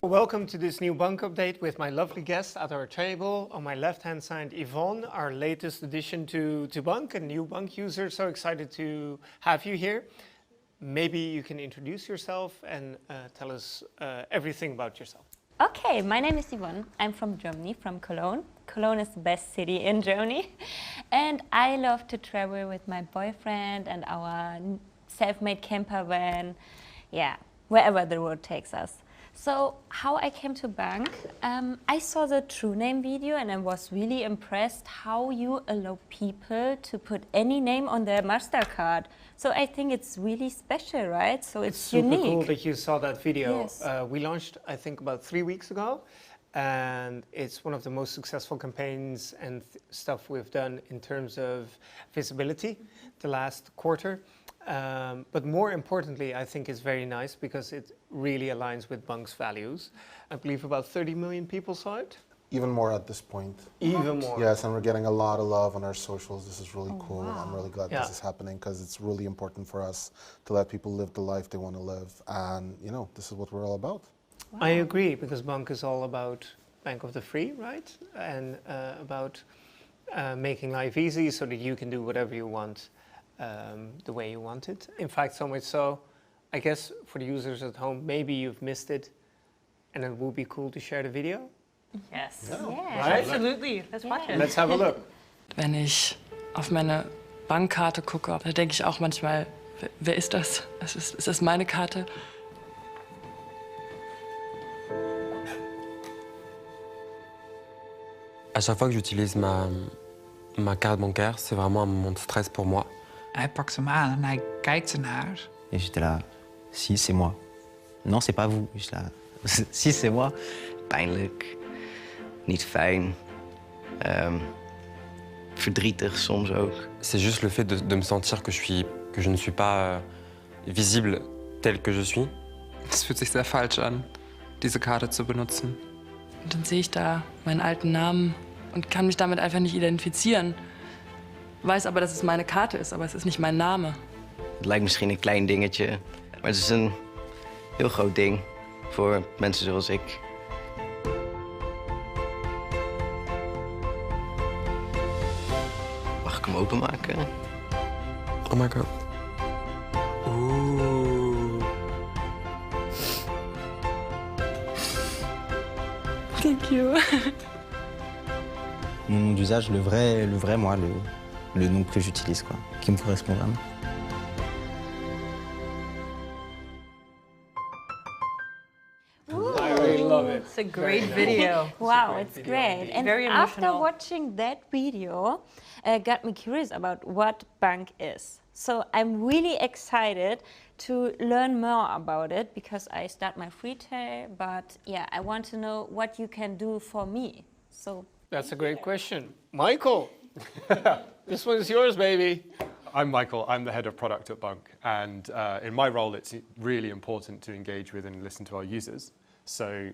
Welcome to this new bunq update with my lovely guest at our table. On my left-hand side, Yvonne, our latest addition to bunq, a new bunq user. So excited to have you here. Maybe you can introduce yourself and tell us everything about yourself. Okay, my name is Yvonne. I'm from Germany, from Cologne. Cologne is the best city in Germany. And I love to travel with my boyfriend and our self-made camper van. Yeah, wherever the road takes us. So how I came to bunq, I saw the True Name video and I was really impressed how you allow people to put any name on their MasterCard. So I think it's really special, right? So it's unique. Super cool that you saw that video. Yes. We launched, I think, about 3 weeks ago. And it's one of the most successful campaigns and stuff we've done in terms of visibility the last quarter. But more importantly, I think it's very nice because it really aligns with bunq's values. I believe about 30 million people saw it. Even more at this point. Even more. Yes, and we're getting a lot of love on our socials. This is really cool. Wow. I'm really glad this is happening because it's really important for us to let people live the life they want to live. And, you know, this is what we're all about. Wow. I agree, because bunq is all about Bank of the Free, right? And about making life easy so that you can do whatever you want the way you want it. In fact, so much so, I guess for the users at home, maybe you've missed it and it would be cool to share the video. Yes. Yeah. Right? Absolutely. Let's watch it. Let's have a look. Wenn ich auf meine Bankkarte gucke, da denke ich auch manchmal, wer ist das? Ist das meine Karte? À chaque fois que j'utilise ma carte bancaire, c'est vraiment un moment de stress pour moi. Hij pakt hem aan en hij kijkt ernaar. Et j'étais là, si, c'est moi. Non, c'est pas vous. J'étais là, si, c'est moi. Pijnlijk, niet fijn, verdrietig soms ook. C'est juste le fait de me sentir que je ne suis pas visible tel que je suis. Es fühlt sich sehr falsch an, diese Karte zu benutzen. Und dann sehe ich da meinen alten Namen und kann mich damit einfach nicht identifizieren. Weiß aber, dass es meine Karte ist, aber es ist nicht mein Name. Het lijkt misschien een klein dingetje, maar het is een heel groot ding voor mensen zoals ik. Mag ik hem openmaken? Oh my god. Ooh. Thank you. Mon nom d'usage, le vrai moi, le nom que j'utilise, quoi, qui me correspond vraiment. I really love it. It's a great video. Wow, it's great. And Very after emotional. watching that video, got me curious about what bunq is. So I'm really excited to learn more about it because I start my retail, but yeah, I want to know what you can do for me. So That's a great question. Michael, this one's yours, baby. I'm Michael, I'm the head of product at bunq, and in my role it's really important to engage with and listen to our users. So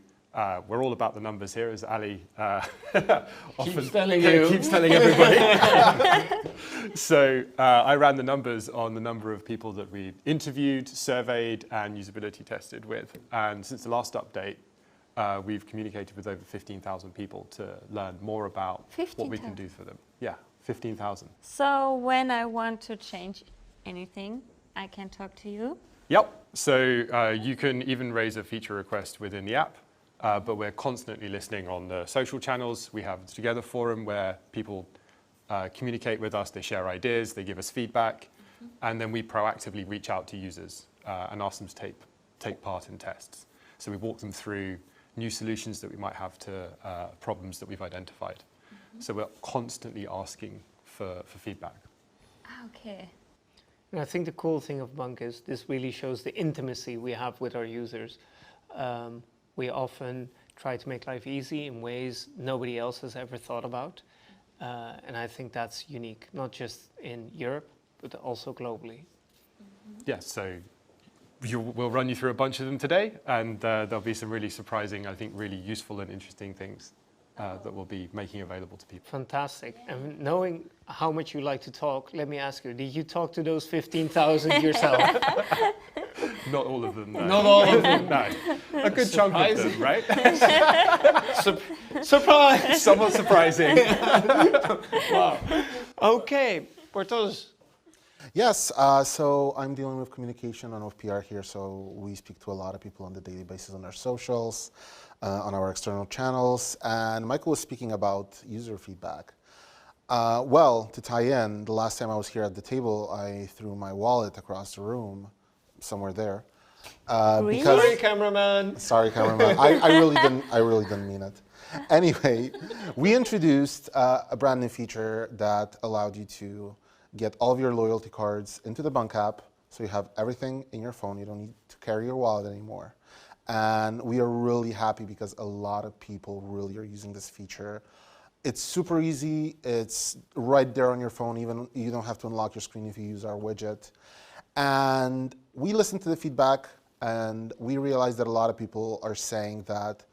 we're all about the numbers here, as Ali often keeps telling everybody. So I ran the numbers on the number of people that we interviewed, surveyed and usability tested with, and since the last update we've communicated with over 15,000 people to learn more about what we can do for them. Yeah, 15,000. So when I want to change anything, I can talk to you? Yep, so you can even raise a feature request within the app, but we're constantly listening on the social channels. We have the Together forum where people communicate with us, they share ideas, they give us feedback, and then we proactively reach out to users and ask them to take part in tests. So we walk them through new solutions that we might have to problems that we've identified. So we're constantly asking for feedback. Okay. And I think the cool thing of bunq is this really shows the intimacy we have with our users. We often try to make life easy in ways nobody else has ever thought about. And I think that's unique, not just in Europe, but also globally. Yes, so we'll run you through a bunch of them today, and there'll be some really surprising, I think really useful and interesting things that we'll be making available to people. Fantastic. And knowing how much you like to talk, let me ask you, did you talk to those 15,000 yourself? Not all of them, no. Not all of them. No. A good chunk of them, right? Surprise! Somewhat surprising. Wow. Okay, Portos. Yes, so I'm dealing with communication and with PR here, so we speak to a lot of people on a daily basis on our socials, on our external channels, and Michael was speaking about user feedback. Well, to tie in, the last time I was here at the table, I threw my wallet across the room, somewhere there. Really? Sorry, cameraman. Sorry, cameraman. I really didn't mean it. Anyway, we introduced a brand new feature that allowed you to get all of your loyalty cards into the bunq app, so you have everything in your phone. You don't need to carry your wallet anymore. And we are really happy because a lot of people really are using this feature. It's super easy. It's right there on your phone. Even you don't have to unlock your screen if you use our widget. And we listened to the feedback, and we realized that a lot of people are saying that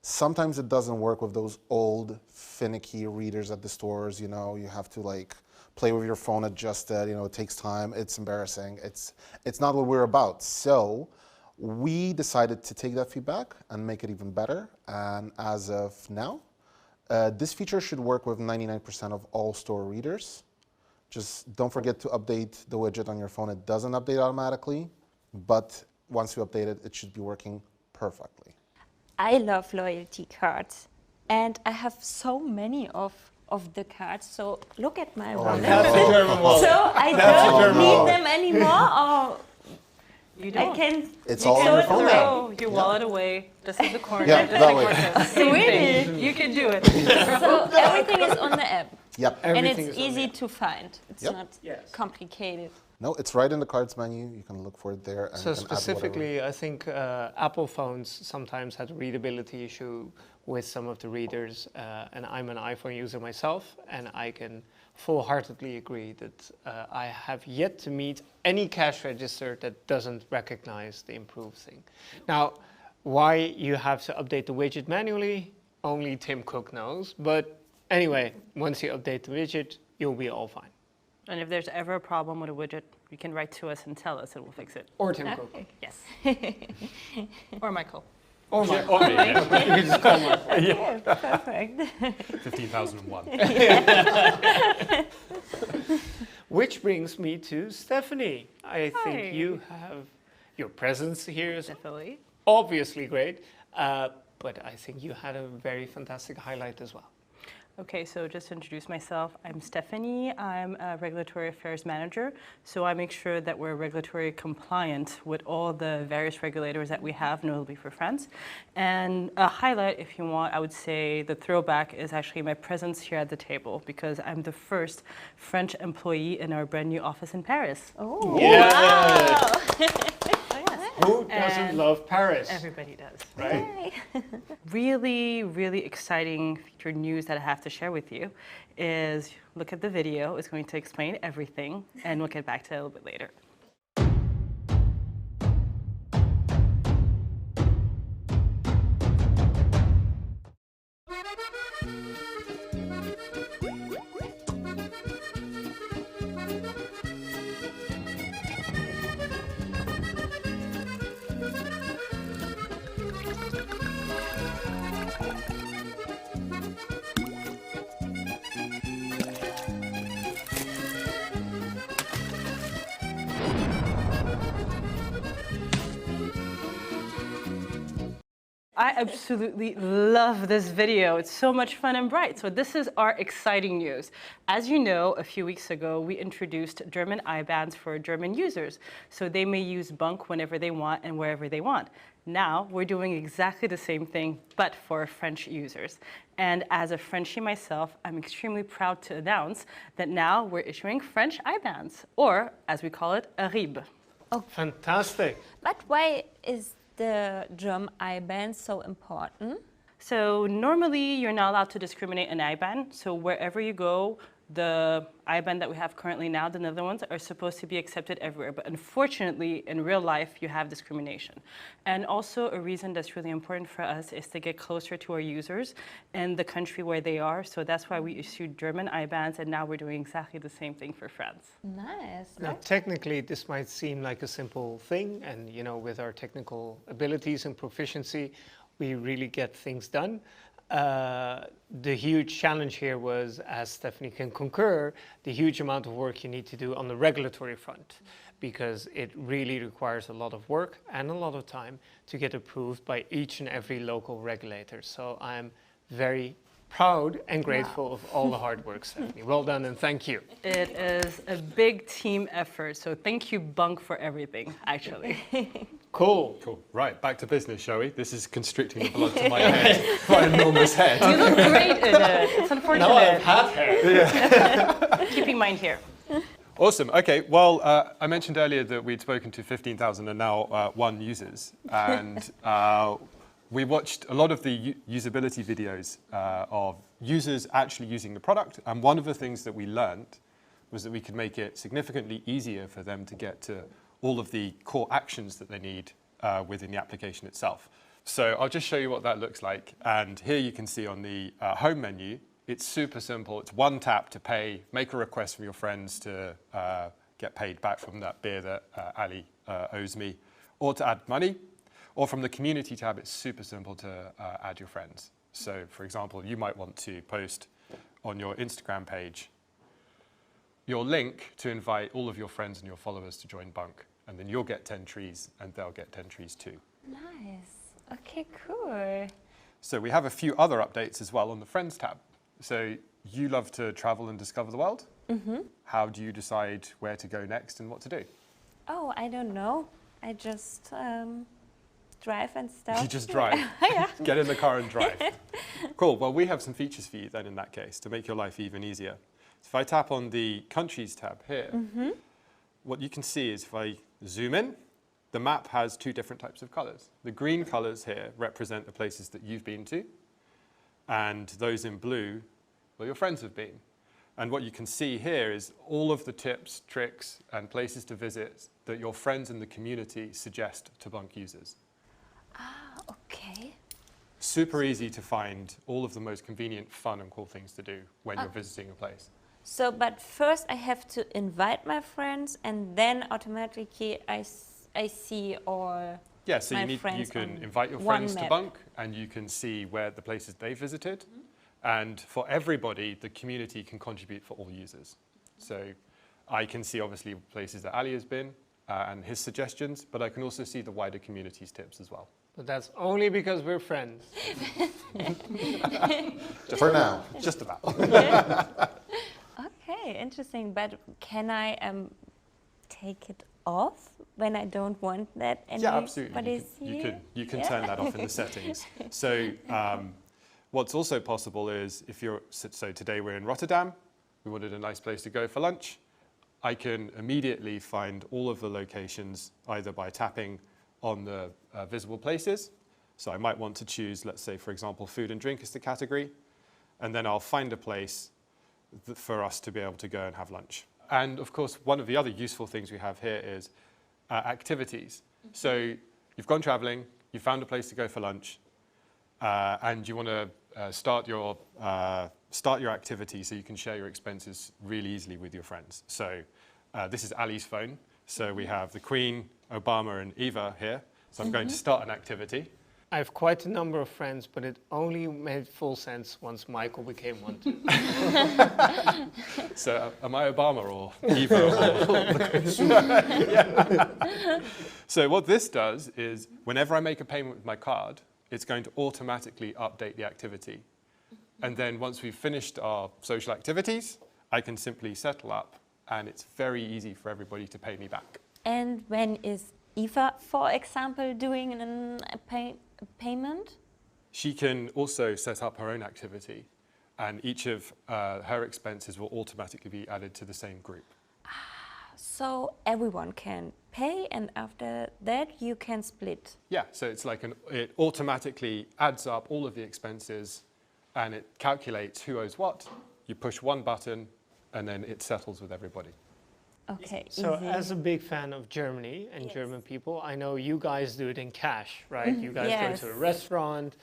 sometimes it doesn't work with those old finicky readers at the stores. You know, you have to like play with your phone, adjust it. You know, it takes time. It's embarrassing. It's not what we're about. So we decided to take that feedback and make it even better. And as of now, this feature should work with 99% of all store readers. Just don't forget to update the widget on your phone. It doesn't update automatically, but once you update it, it should be working perfectly. I love loyalty cards, and I have so many of the cards. So look at my wallet. That's a German wallet. So I don't need them anymore, or You don't. I can. It's all on your phone now. Throw your wallet away, just in the corner. Yeah, just that like way. Marcos. Same thing. You can do it. So everything is on the app, Yep. and Everything it's is on easy the to find. It's Yep. not Yes. complicated. No, it's right in the cards menu. You can look for it there. And So you can add whatever. specifically, I think Apple phones sometimes had a readability issue with some of the readers, and I'm an iPhone user myself, and I can full-heartedly agree that I have yet to meet any cash register that doesn't recognize the improved thing. Now, why you have to update the widget manually, only Tim Cook knows, but anyway, once you update the widget, you'll be all fine. And if there's ever a problem with a widget, you can write to us and tell us, and we'll fix it. Or Tim Cook. Yes. Or Michael. Or Mike. Or me, yeah. You can just call Mike. Yeah, perfect. 15,001. Which brings me to Stephanie. I Hi. think you have, your presence here is Definitely. obviously great, but I think you had a very fantastic highlight as well. Okay, so just to introduce myself, I'm Stephanie. I'm a regulatory affairs manager. So I make sure that we're regulatory compliant with all the various regulators that we have, notably for France. And a highlight, if you want, I would say the throwback is actually my presence here at the table, because I'm the first French employee in our brand new office in Paris. Oh, Yes. wow. Who doesn't And love Paris? Everybody does. Right? Really, really exciting feature news that I have to share with you is look at the video. It's going to explain everything, and we'll get back to it a little bit later. I absolutely love this video. It's so much fun and bright. So this is our exciting news. As you know, a few weeks ago, we introduced German IBANs for German users. So they may use bunq whenever they want and wherever they want. Now we're doing exactly the same thing, but for French users. And as a Frenchie myself, I'm extremely proud to announce that now we're issuing French IBANs, or as we call it, a RIB. Fantastic. But why is the German IBAN so important? So normally you're not allowed to discriminate an IBAN. So wherever you go, the IBAN that we have currently now, the Netherlands, are supposed to be accepted everywhere. But unfortunately, in real life, you have discrimination. And also a reason that's really important for us is to get closer to our users in the country where they are. So that's why we issued German IBANs, and now we're doing exactly the same thing for France. Nice. Now, technically, this might seem like a simple thing, and you know, with our technical abilities and proficiency, we really get things done. The huge challenge here was, as Stephanie can concur, the huge amount of work you need to do on the regulatory front, because it really requires a lot of work and a lot of time to get approved by each and every local regulator. So I'm very proud and grateful of all the hard work, Stephanie. Well done and thank you. It is a big team effort, so thank you, bunq, for everything, actually. Cool. Cool. Right, back to business, shall we? This is constricting the blood to my head. My enormous head. You look great in it. It's unfortunate. Now I have half hair. Keeping mine here. Awesome. Okay. Well, I mentioned earlier that we'd spoken to 15,000 and now 1 users, and we watched a lot of the usability videos of users actually using the product. And one of the things that we learned was that we could make it significantly easier for them to get to all of the core actions that they need within the application itself. So I'll just show you what that looks like. And here you can see on the home menu, it's super simple. It's one tap to pay, make a request from your friends to get paid back from that beer that Ali owes me, or to add money. Or from the community tab, it's super simple to add your friends. So for example, you might want to post on your Instagram page your link to invite all of your friends and your followers to join bunq. And then you'll get 10 trees and they'll get 10 trees too. Nice. Okay, cool. So we have a few other updates as well on the Friends tab. So you love to travel and discover the world. Mm-hmm. How do you decide where to go next and what to do? Oh, I don't know. I just drive and stuff. You just drive. Yeah. Get in the car and drive. Cool. Well, we have some features for you then in that case to make your life even easier. So if I tap on the Countries tab here, what you can see is if I zoom in, the map has 2 different types of colors. The green colors here represent the places that you've been to, and those in blue, where your friends have been. And what you can see here is all of the tips, tricks, and places to visit that your friends in the community suggest to bunq users. Ah, okay. Super easy to find all of the most convenient, fun, and cool things to do when you're visiting a place. So, but first I have to invite my friends, and then automatically I see all yeah, so my you friends can on invite your one friends to map. bunq, and you can see where the places they visited. And for everybody, the community can contribute for all users. So I can see obviously places that Ali has been and his suggestions, but I can also see the wider community's tips as well. But that's only because we're friends. For now. Just about. Okay, interesting. But can I take it off when I don't want that anymore? Yeah, absolutely. You can turn that off in the settings. So what's also possible is if you're, so today we're in Rotterdam, we wanted a nice place to go for lunch. I can immediately find all of the locations either by tapping on the visible places. So I might want to choose, let's say, for example, food and drink as the category. And then I'll find a place for us to be able to go and have lunch. And of course, one of the other useful things we have here is activities. So you've gone traveling, you found a place to go for lunch, and you want to start your activity so you can share your expenses really easily with your friends. So this is Ali's phone. So we have the Queen, Obama, and Eva here. So I'm going to start an activity. I have quite a number of friends, but it only made full sense once Michael became one too. So am I Obama or Eva or the Queen? So what this does is whenever I make a payment with my card, it's going to automatically update the activity. And then once we've finished our social activities, I can simply settle up, and it's very easy for everybody to pay me back. And when is Eva, for example, doing a payment? She can also set up her own activity, and each of her expenses will automatically be added to the same group. So everyone can pay, and after that you can split. Yeah, so it's like it automatically adds up all of the expenses, and it calculates who owes what. You push one button, and then it settles with everybody. Okay, So easy. as a big fan of Germany and German people, I know you guys do it in cash, right? You guys Yes. go to a restaurant,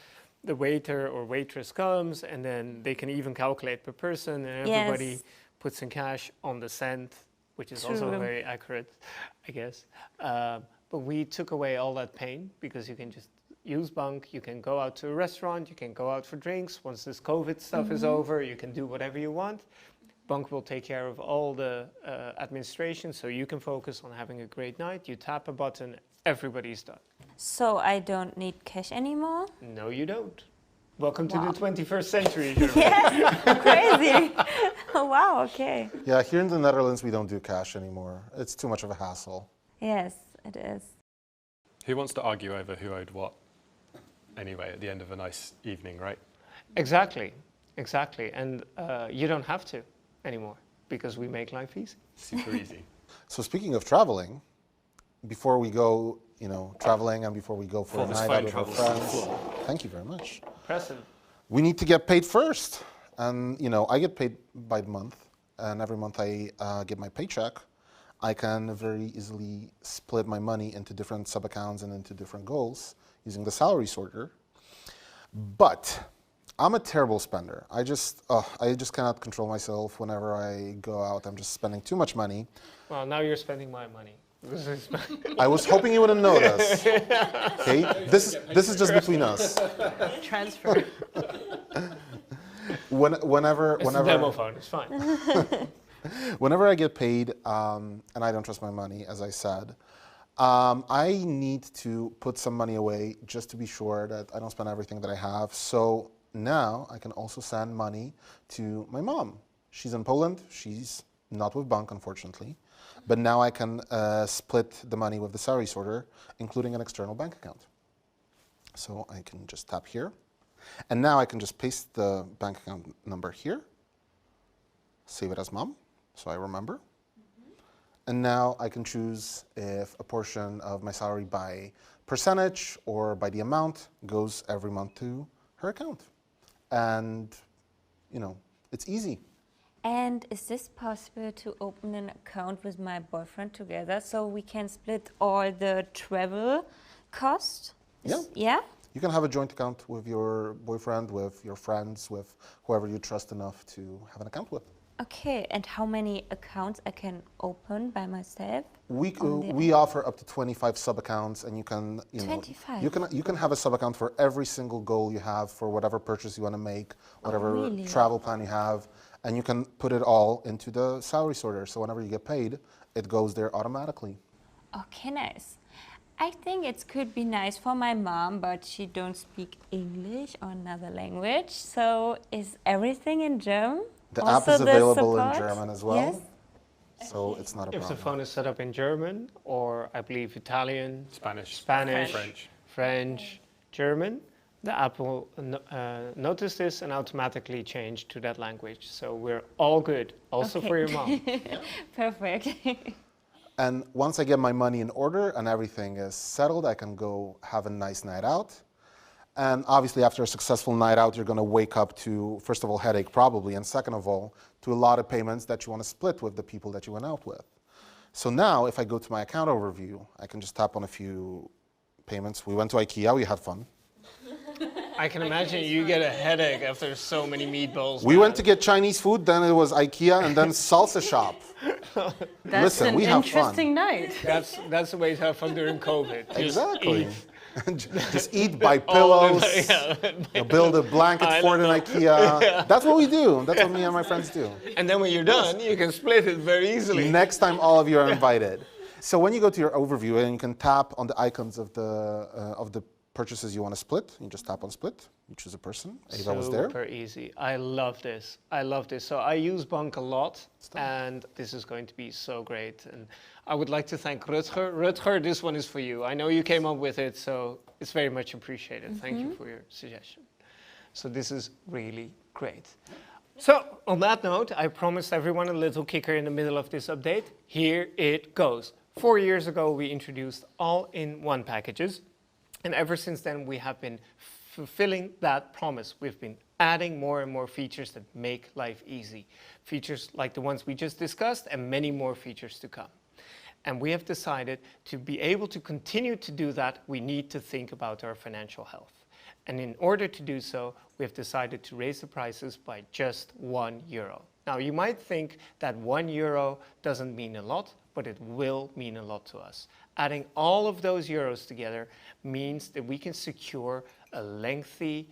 the waiter or waitress comes, and then they can even calculate per person, and everybody Yes. puts in cash on the cent, which is also True. very accurate, I guess. But we took away all that pain because you can just use bunq, you can go out to a restaurant, you can go out for drinks. Once this COVID stuff is over, you can do whatever you want. bunq will take care of all the administration, so you can focus on having a great night. You tap a button, everybody's done. So I don't need cash anymore? No, you don't. Welcome Wow. to the 21st century, Germany. Yes, crazy. Wow, okay. Yeah, here in the Netherlands, we don't do cash anymore. It's too much of a hassle. Yes, it is. Who wants to argue over who owed what? Anyway, at the end of a nice evening, right? Exactly, exactly. And you don't have to anymore because we make life easy. Super easy. So speaking of traveling, before we go, traveling and before we go for a This night fine out with our travels. friends, thank you very much. Impressive. We need to get paid first. And, I get paid by the month. And every month I get my paycheck. I can very easily split my money into different sub-accounts and into different goals using the salary sorter. But I'm a terrible spender. I just cannot control myself whenever I go out. I'm just spending too much money. Well, now you're spending my money. I was hoping you wouldn't notice. Okay, this is just between us. Transfer. Whenever It's a demo phone, it's fine. Whenever I get paid, and I don't trust my money, as I said, I need to put some money away just to be sure that I don't spend everything that I have. So now I can also send money to my mom. She's in Poland. She's not with bunq, unfortunately. But now I can split the money with the salary sorter, including an external bank account. So I can just tap here. And now I can just paste the bank account number here, save it as mom, so I remember. And now I can choose if a portion of my salary by percentage or by the amount goes every month to her account. And, it's easy. And is this possible to open an account with my boyfriend together so we can split all the travel cost? Yeah? You can have a joint account with your boyfriend, with your friends, with whoever you trust enough to have an account with. Okay, and how many accounts I can open by myself? We offer up to 25 sub-accounts, and you can, 25? you can have a sub-account for every single goal you have, for whatever purchase you want to make, whatever really? travel plan you have, and you can put it all into the salary sorter. So whenever you get paid, it goes there automatically. Okay, nice. I think it could be nice for my mom, but she don't speak English or another language. So is everything in German? The Also app is the available in support? German as well. Yes? So it's not a If the problem. phone is set up in German, or I believe Italian, Spanish, French, German, the app will notice this and automatically change to that language. So we're all good, also for your mom. Perfect. And once I get my money in order and everything is settled, I can go have a nice night out. And obviously, after a successful night out, you're going to wake up to, first of all, headache probably, and second of all, to a lot of payments that you want to split with the people that you went out with. So now, if I go to my account overview, I can just tap on a few payments. We went to IKEA, we had fun. I can imagine you get a headache after so many meatballs. We went to get Chinese food, then it was IKEA, and then salsa shop. That's Listen, we have fun. interesting night. That's the way to have fun during COVID. Just Exactly. eat. Just eat, buy All the- pillows, build a blanket fort in IKEA. That's what we do. That's what me and my friends do. And then when you're done, you can split it very easily. Next time, all of you are invited. So when you go to your overview and you can tap on the icons of the purchases you want to split, you just tap on split. You choose a person. Ava was there. Super easy. I love this. I love this. So I use bunq a lot, and this is going to be so great. And I would like to thank Rutger. Rutger, this one is for you. I know you came up with it, so it's very much appreciated. Thank you for your suggestion. So this is really great. So on that note, I promised everyone a little kicker in the middle of this update. Here it goes. 4 years ago, we introduced all-in-one packages. And ever since then, we have been fulfilling that promise. We've been adding more and more features that make life easy. Features like the ones we just discussed and many more features to come. And we have decided to be able to continue to do that, we need to think about our financial health. And in order to do so, we have decided to raise the prices by just €1. Now, you might think that €1 doesn't mean a lot, but it will mean a lot to us. Adding all of those euros together means that we can secure a lengthy,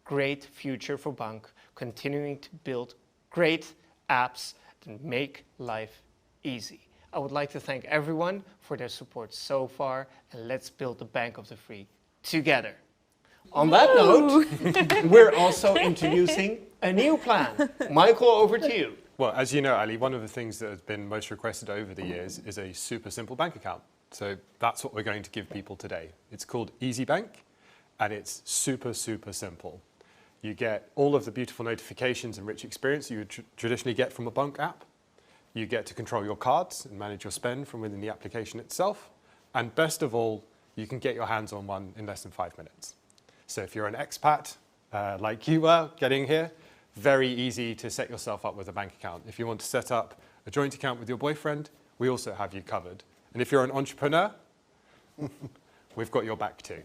great future for bunq, continuing to build great apps that make life easy. I would like to thank everyone for their support so far, and let's build the bank of the free together. On that note, we're also introducing a new plan. Michael, over to you. Well, as you know, Ali, one of the things that has been most requested over the years is a super simple bank account. So that's what we're going to give people today. It's called Easy Bank, and it's super, super simple. You get all of the beautiful notifications and rich experience you would traditionally get from a bunq app. You get to control your cards and manage your spend from within the application itself. And best of all, you can get your hands on one in less than 5 minutes. So if you're an expat, like you were getting here, very easy to set yourself up with a bank account. If you want to set up a joint account with your boyfriend, we also have you covered. And if you're an entrepreneur, we've got your back too.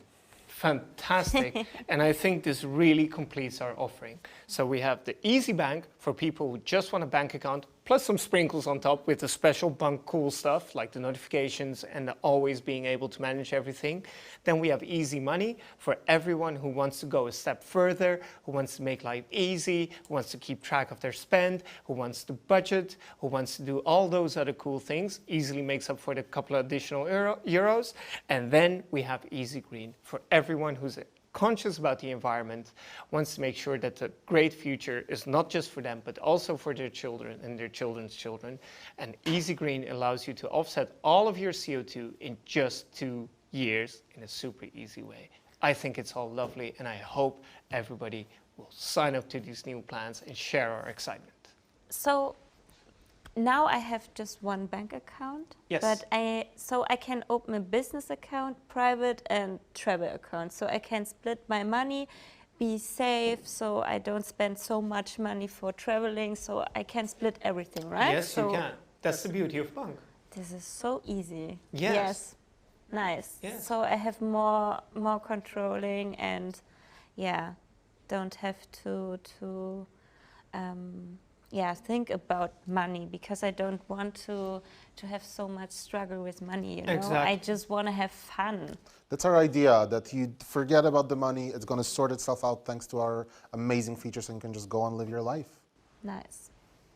Fantastic. And I think this really completes our offering. So we have the Easy Bank for people who just want a bank account, plus some sprinkles on top with the special bunq cool stuff like the notifications and the always being able to manage everything. Then we have Easy Money for everyone who wants to go a step further, who wants to make life easy, who wants to keep track of their spend, who wants to budget, who wants to do all those other cool things. Easily makes up for the couple of additional euros. And then we have Easy Green for everyone who's conscious about the environment, wants to make sure that the great future is not just for them, but also for their children and their children's children. And Easy Green allows you to offset all of your CO2 in just 2 years in a super easy way. I think it's all lovely, and I hope everybody will sign up to these new plans and share our excitement. So now I have just one bank account, yes. But I can open a business account, private and travel account. So I can split my money, be safe, so I don't spend so much money for traveling. So I can split everything, right? Yes, you can. That's the beauty of bunq. This is so easy. Yes. Nice. Yes. So I have more controlling, and yeah, don't have to think about money, because I don't want to have so much struggle with money, you know. Exactly. I just want to have fun. That's our idea, that you forget about the money. It's going to sort itself out thanks to our amazing features, and you can just go and live your life. Nice.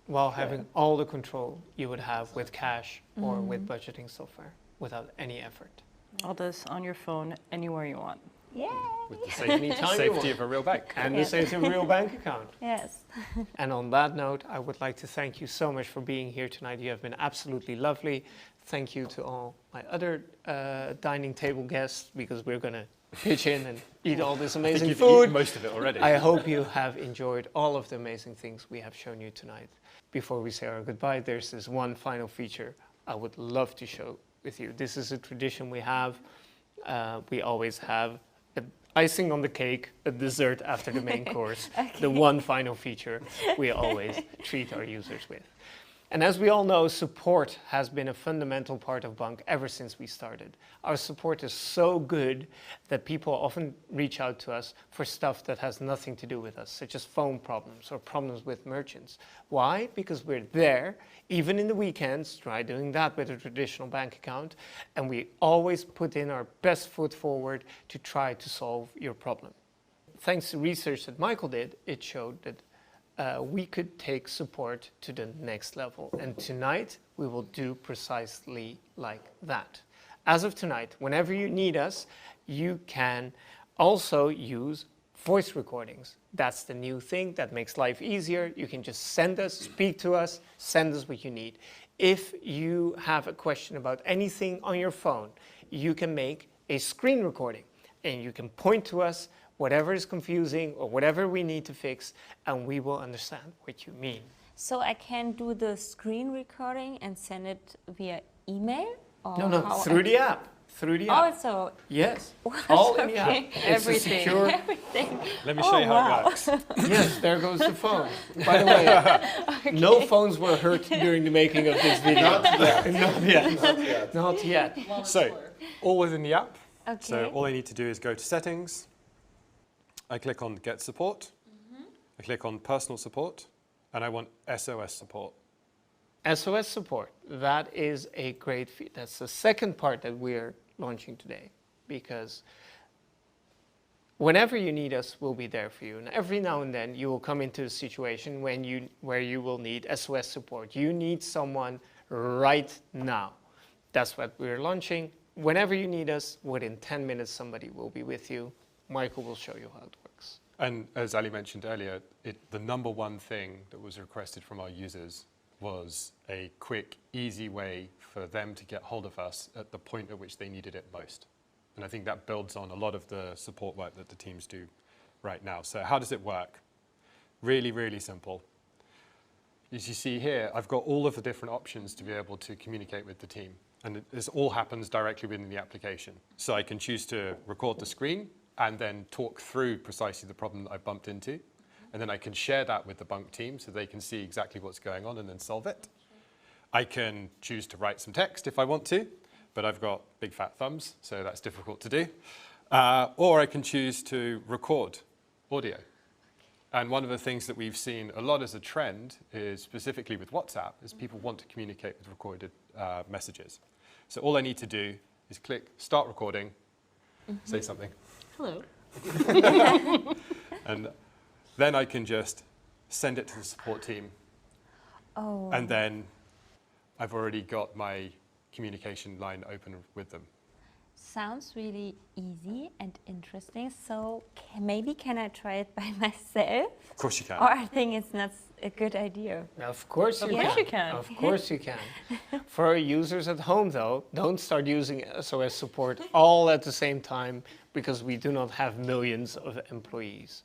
While having all the control you would have with cash or with budgeting software without any effort. All this on your phone, anywhere you want. Yeah. With the Anytime safety of a real bank. And the safety of a real bank account. Yes. And on that note, I would like to thank you so much for being here tonight. You have been absolutely lovely. Thank you to all my other dining table guests, because we're going to pitch in and eat all this amazing you've food. eaten most of it already. I hope you have enjoyed all of the amazing things we have shown you tonight. Before we say our goodbye, there's this one final feature I would love to show with you. This is a tradition we have. We always have icing on the cake, a dessert after the main course, the one final feature we always treat our users with. And as we all know, support has been a fundamental part of bunq ever since we started. Our support is so good that people often reach out to us for stuff that has nothing to do with us, such as phone problems or problems with merchants. Why? Because we're there, even in the weekends. Try doing that with a traditional bank account, and we always put in our best foot forward to try to solve your problem. Thanks to research that Michael did, it showed that we could take support to the next level. And tonight, we will do precisely like that. As of tonight, whenever you need us, you can also use voice recordings. That's the new thing that makes life easier. You can just send us, speak to us, send us what you need. If you have a question about anything on your phone, you can make a screen recording, and you can point to us whatever is confusing or whatever we need to fix, and we will understand what you mean. So I can do the screen recording and send it via email? Or No, through the app. through the app. Also, Yes, what? all in the app. Okay. It's a secure. everything. Let me show you how it works. Yes, there goes the phone. By the way, no phones were hurt during the making of this video. Not yet. Not yet. Not yet. Not yet. So, all within the app. Okay. So all I need to do is go to settings. I click on get support. I click on personal support, and I want SOS support. SOS support, that is a great feature. That's the second part that we're launching today, because whenever you need us, we'll be there for you. And every now and then you will come into a situation where you will need SOS support. You need someone right now. That's what we're launching. Whenever you need us, within 10 minutes, somebody will be with you. Michael will show you how it works. And as Ali mentioned earlier, the number one thing that was requested from our users was a quick, easy way for them to get hold of us at the point at which they needed it most. And I think that builds on a lot of the support work that the teams do right now. So how does it work? Really, really simple. As you see here, I've got all of the different options to be able to communicate with the team. And this all happens directly within the application. So I can choose to record the screen and then talk through precisely the problem that I bumped into. And then I can share that with the bunq team so they can see exactly what's going on and then solve it. I can choose to write some text if I want to, but I've got big fat thumbs, so that's difficult to do. Or I can choose to record audio. And one of the things that we've seen a lot as a trend is specifically with WhatsApp, is people want to communicate with recorded messages. So all I need to do is click start recording, say something. Hello. And then I can just send it to the support team. Oh. And then I've already got my communication line open with them. Sounds really easy and interesting. So maybe can I try it by myself? Of course you can. Or I think it's not a good idea. Of course you can. Of course you can. Of course you can. For our users at home, though, don't start using SOS support all at the same time, because we do not have millions of employees.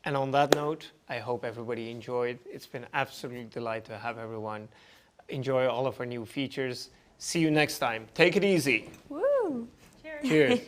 And on that note, I hope everybody enjoyed. It's been an absolute delight to have everyone enjoy all of our new features. See you next time. Take it easy. Woo! Cheers.